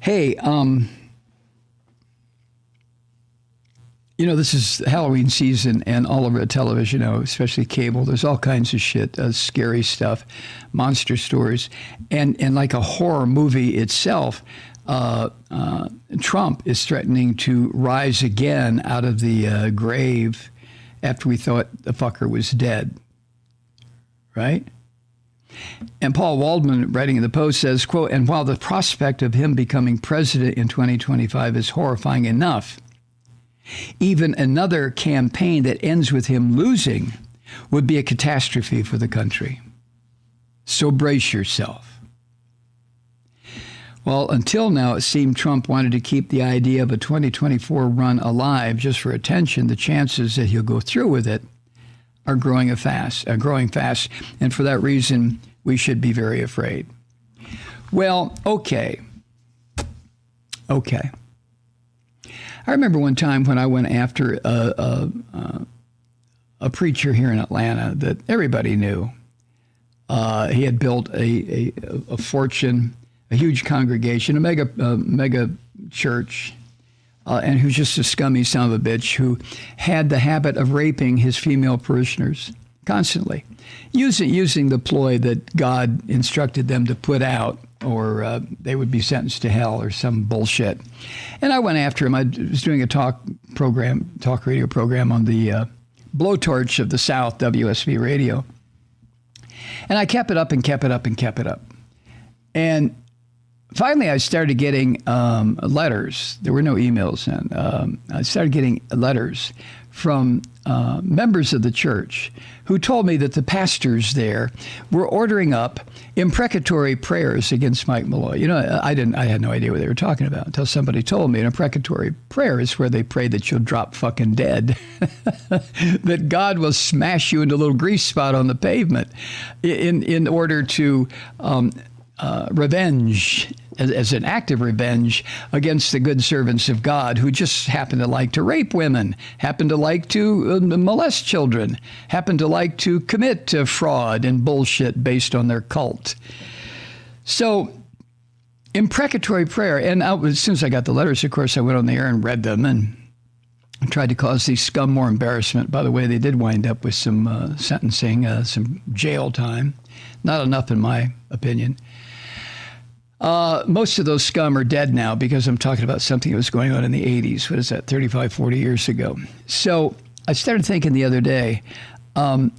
Hey, this is Halloween season, and all over television, especially cable, there's all kinds of shit, scary stuff, monster stories, and like a horror movie itself. Trump is threatening to rise again out of the grave after we thought the fucker was dead, right? And Paul Waldman, writing in the Post, says, quote, "And while the prospect of him becoming president in 2025 is horrifying enough, even another campaign that ends with him losing would be a catastrophe for the country. So brace yourself." Well, until now, it seemed Trump wanted to keep the idea of a 2024 run alive just for attention. The chances that he'll go through with it are growing fast. And for that reason, we should be very afraid. Well, okay. I remember one time when I went after a preacher here in Atlanta that everybody knew. He had built a fortune, a huge congregation, a mega church, and who's just a scummy son of a bitch who had the habit of raping his female parishioners constantly, using the ploy that God instructed them to put out, or they would be sentenced to hell or some bullshit. And I went after him. I was doing a talk radio program on the blowtorch of the South, WSB radio. And I kept it up. And finally, I started getting letters. There were no emails then. I started getting letters from members of the church who told me that the pastors there were ordering up imprecatory prayers against Mike Malloy. I had no idea what they were talking about until somebody told me an imprecatory prayer is where they pray that you'll drop fucking dead, that God will smash you into a little grease spot on the pavement in order to revenge, as an act of revenge against the good servants of God who just happen to like to rape women, happen to like to molest children, happen to like to commit fraud and bullshit based on their cult. So, imprecatory prayer. And as soon as I got the letters, of course, I went on the air and read them and tried to cause these scum more embarrassment. By the way, they did wind up with some sentencing, some jail time. Not enough, in my opinion. Most of those scum are dead now because I'm talking about something that was going on in the 80s. What is that, 35, 40 years ago? So I started thinking the other day,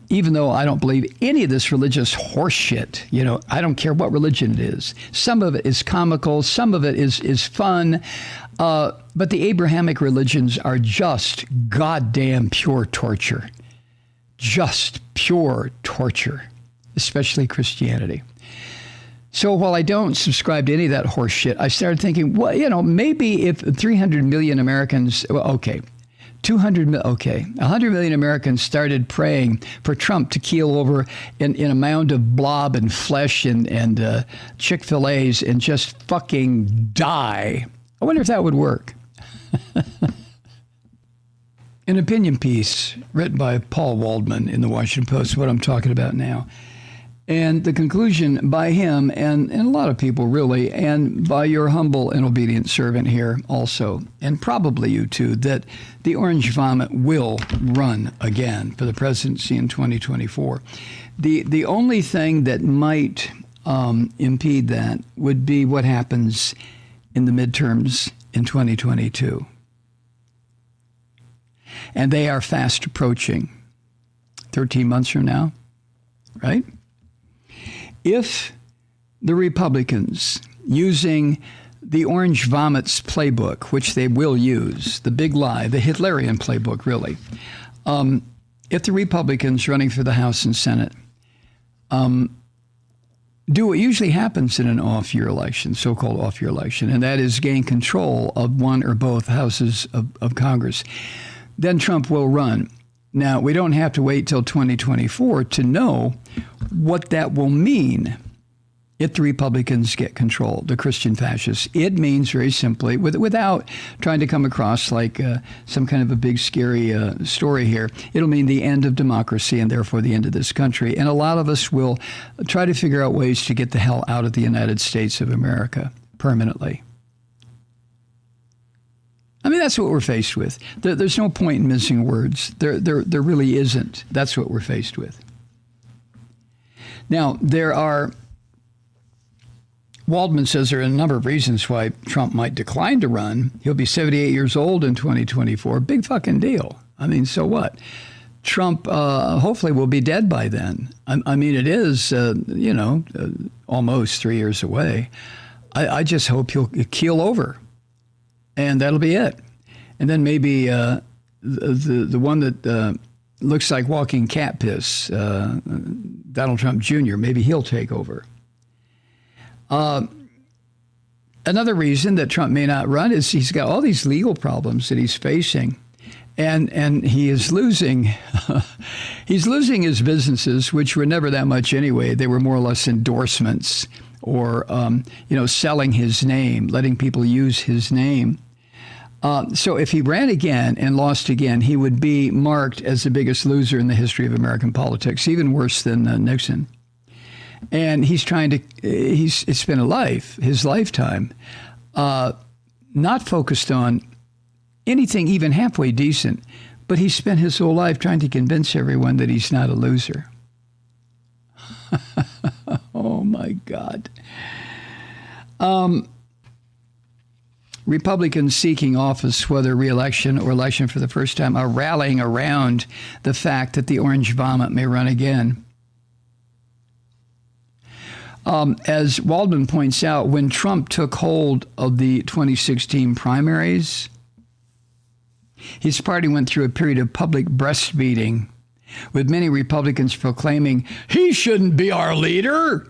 even though I don't believe any of this religious horse shit, I don't care what religion it is. Some of it is comical. Some of it is fun. But the Abrahamic religions are just goddamn pure torture. Just pure torture, especially Christianity. So while I don't subscribe to any of that horse shit, I started thinking, well, maybe if 300 million Americans, 100 million Americans started praying for Trump to keel over in a mound of blob and flesh and Chick-fil-A's and just fucking die. I wonder if that would work. An opinion piece written by Paul Waldman in the Washington Post, what I'm talking about now. And the conclusion by him and a lot of people really, and by your humble and obedient servant here also, and probably you too, that the orange vomit will run again for the presidency in 2024. The only thing that might impede that would be what happens in the midterms in 2022. And they are fast approaching, 13 months from now, right? If the Republicans, using the orange vomits playbook, which they will use, the big lie, the Hitlerian playbook, really, if the Republicans running for the House and Senate do what usually happens in an off-year election, so-called off-year election, and that is gain control of one or both houses of Congress, then Trump will run. Now, we don't have to wait till 2024 to know what that will mean if the Republicans get control, the Christian fascists. It means very simply, without trying to come across like some kind of a big, scary story here, it'll mean the end of democracy and therefore the end of this country. And a lot of us will try to figure out ways to get the hell out of the United States of America permanently. I mean, that's what we're faced with. There's no point in missing words. There really isn't. That's what we're faced with. Now, Waldman says there are a number of reasons why Trump might decline to run. He'll be 78 years old in 2024. Big fucking deal. I mean, so what? Trump hopefully will be dead by then. I mean, it is, almost 3 years away. I just hope he'll keel over, and that'll be it. And then maybe the one that looks like walking cat piss, Donald Trump Jr., maybe he'll take over. Another reason that Trump may not run is he's got all these legal problems that he's facing. And he is losing, he's losing his businesses, which were never that much anyway. They were more or less endorsements or, selling his name, letting people use his name. So if he ran again and lost again, he would be marked as the biggest loser in the history of American politics, even worse than Nixon. And he's it's been his lifetime, not focused on anything even halfway decent, but he spent his whole life trying to convince everyone that he's not a loser. Oh, my God. Republicans seeking office, whether re-election or election for the first time, are rallying around the fact that the orange vomit may run again. As Waldman points out, when Trump took hold of the 2016 primaries, his party went through a period of public breastfeeding, with many Republicans proclaiming, he shouldn't be our leader.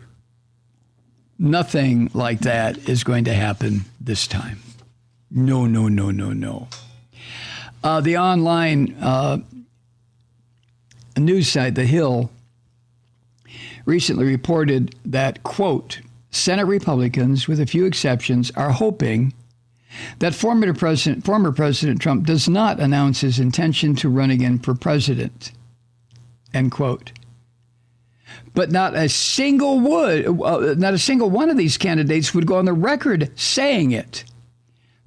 Nothing like that is going to happen this time. No. The online news site, The Hill, recently reported that, quote, Senate Republicans, with a few exceptions, are hoping that former President Trump does not announce his intention to run again for president, end quote. But not a single one of these candidates would go on the record saying it.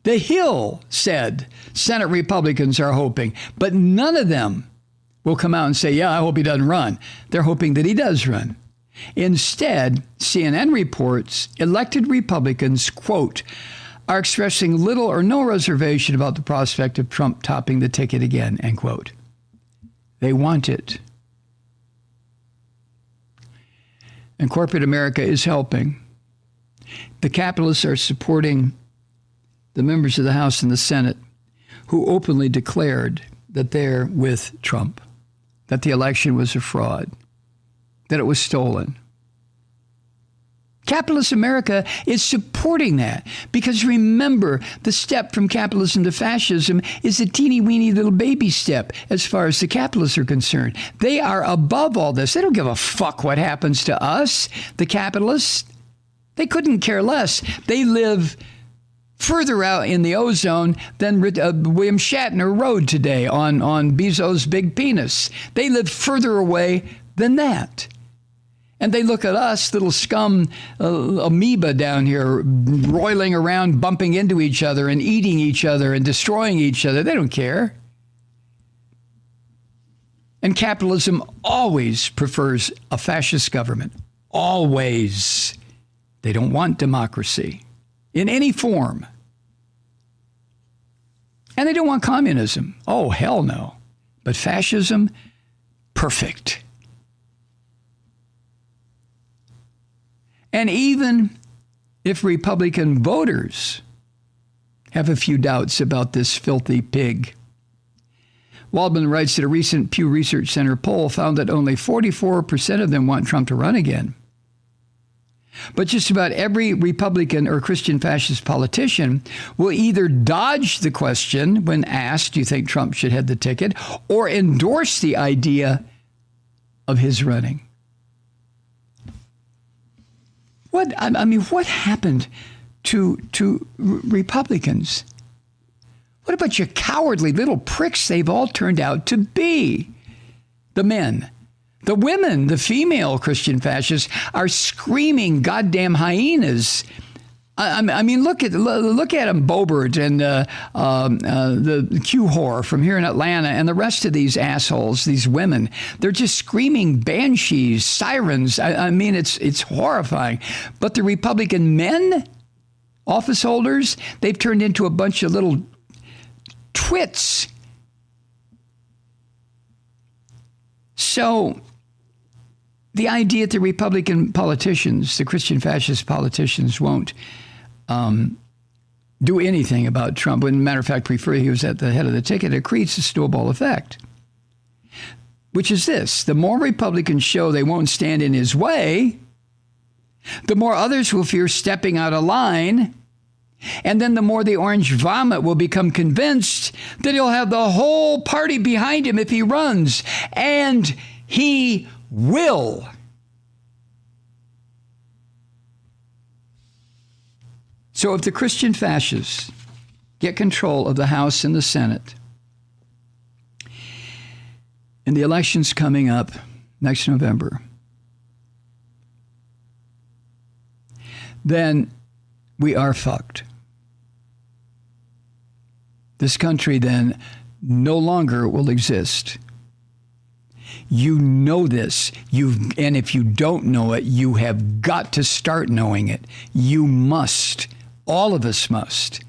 The Hill said Senate Republicans are hoping, but none of them will come out and say, yeah, I hope he doesn't run. They're hoping that he does run. Instead, CNN reports elected Republicans, quote, are expressing little or no reservation about the prospect of Trump topping the ticket again, end quote. They want it. And corporate America is helping. The capitalists are supporting the members of the House and the Senate who openly declared that they're with Trump, that the election was a fraud, that it was stolen. Capitalist America is supporting that because remember, the step from capitalism to fascism is a teeny-weeny little baby step as far as the capitalists are concerned. They are above all this. They don't give a fuck what happens to us, the capitalists. They couldn't care less. They live further out in the ozone than William Shatner rode today on Bezos' big penis. They live further away than that. And they look at us, little scum amoeba down here, roiling around, bumping into each other and eating each other and destroying each other. They don't care. And capitalism always prefers a fascist government. Always. They don't want democracy in any form. And they don't want communism. Oh, hell no. But fascism, perfect. And even if Republican voters have a few doubts about this filthy pig, Waldman writes that a recent Pew Research Center poll found that only 44% of them want Trump to run again. But just about every Republican or Christian fascist politician will either dodge the question when asked, do you think Trump should head the ticket, or endorse the idea of his running. What happened to Republicans? What about your cowardly little pricks they've all turned out to be? The men, the women, the female Christian fascists are screaming goddamn hyenas I mean, look at him, Bobert and the Q whore from here in Atlanta, and the rest of these assholes, these women. They're just screaming banshees, sirens. I mean, it's horrifying. But the Republican men, office holders, they've turned into a bunch of little twits. So the idea that the Republican politicians, the Christian fascist politicians, won't do anything about Trump, when, matter of fact, prefer he was at the head of the ticket, it creates a snowball effect. Which is this: the more Republicans show they won't stand in his way, the more others will fear stepping out of line, and then the more the orange vomit will become convinced that he'll have the whole party behind him if he runs. And he will. So if the Christian fascists get control of the House and the Senate, and the election's coming up next November, then we are fucked. This country then no longer will exist. You know this. And if you don't know it, you have got to start knowing it. You must. All of us must.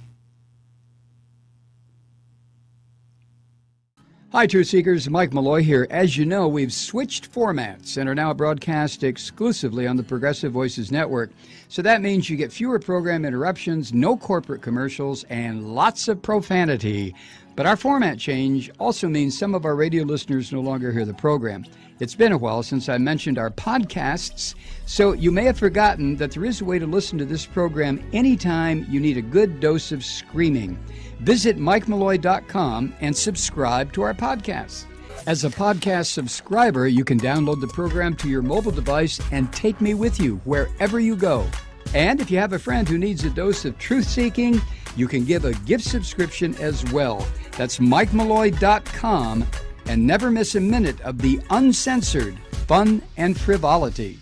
Hi, Truth Seekers. Mike Malloy here. As you know, we've switched formats and are now broadcast exclusively on the Progressive Voices Network. So that means you get fewer program interruptions, no corporate commercials, and lots of profanity. But our format change also means some of our radio listeners no longer hear the program. It's been a while since I mentioned our podcasts, so you may have forgotten that there is a way to listen to this program anytime you need a good dose of screaming. Visit MikeMalloy.com and subscribe to our podcast. As a podcast subscriber, you can download the program to your mobile device and take me with you wherever you go. And if you have a friend who needs a dose of truth-seeking, you can give a gift subscription as well. That's MikeMalloy.com, and never miss a minute of the uncensored fun and frivolity.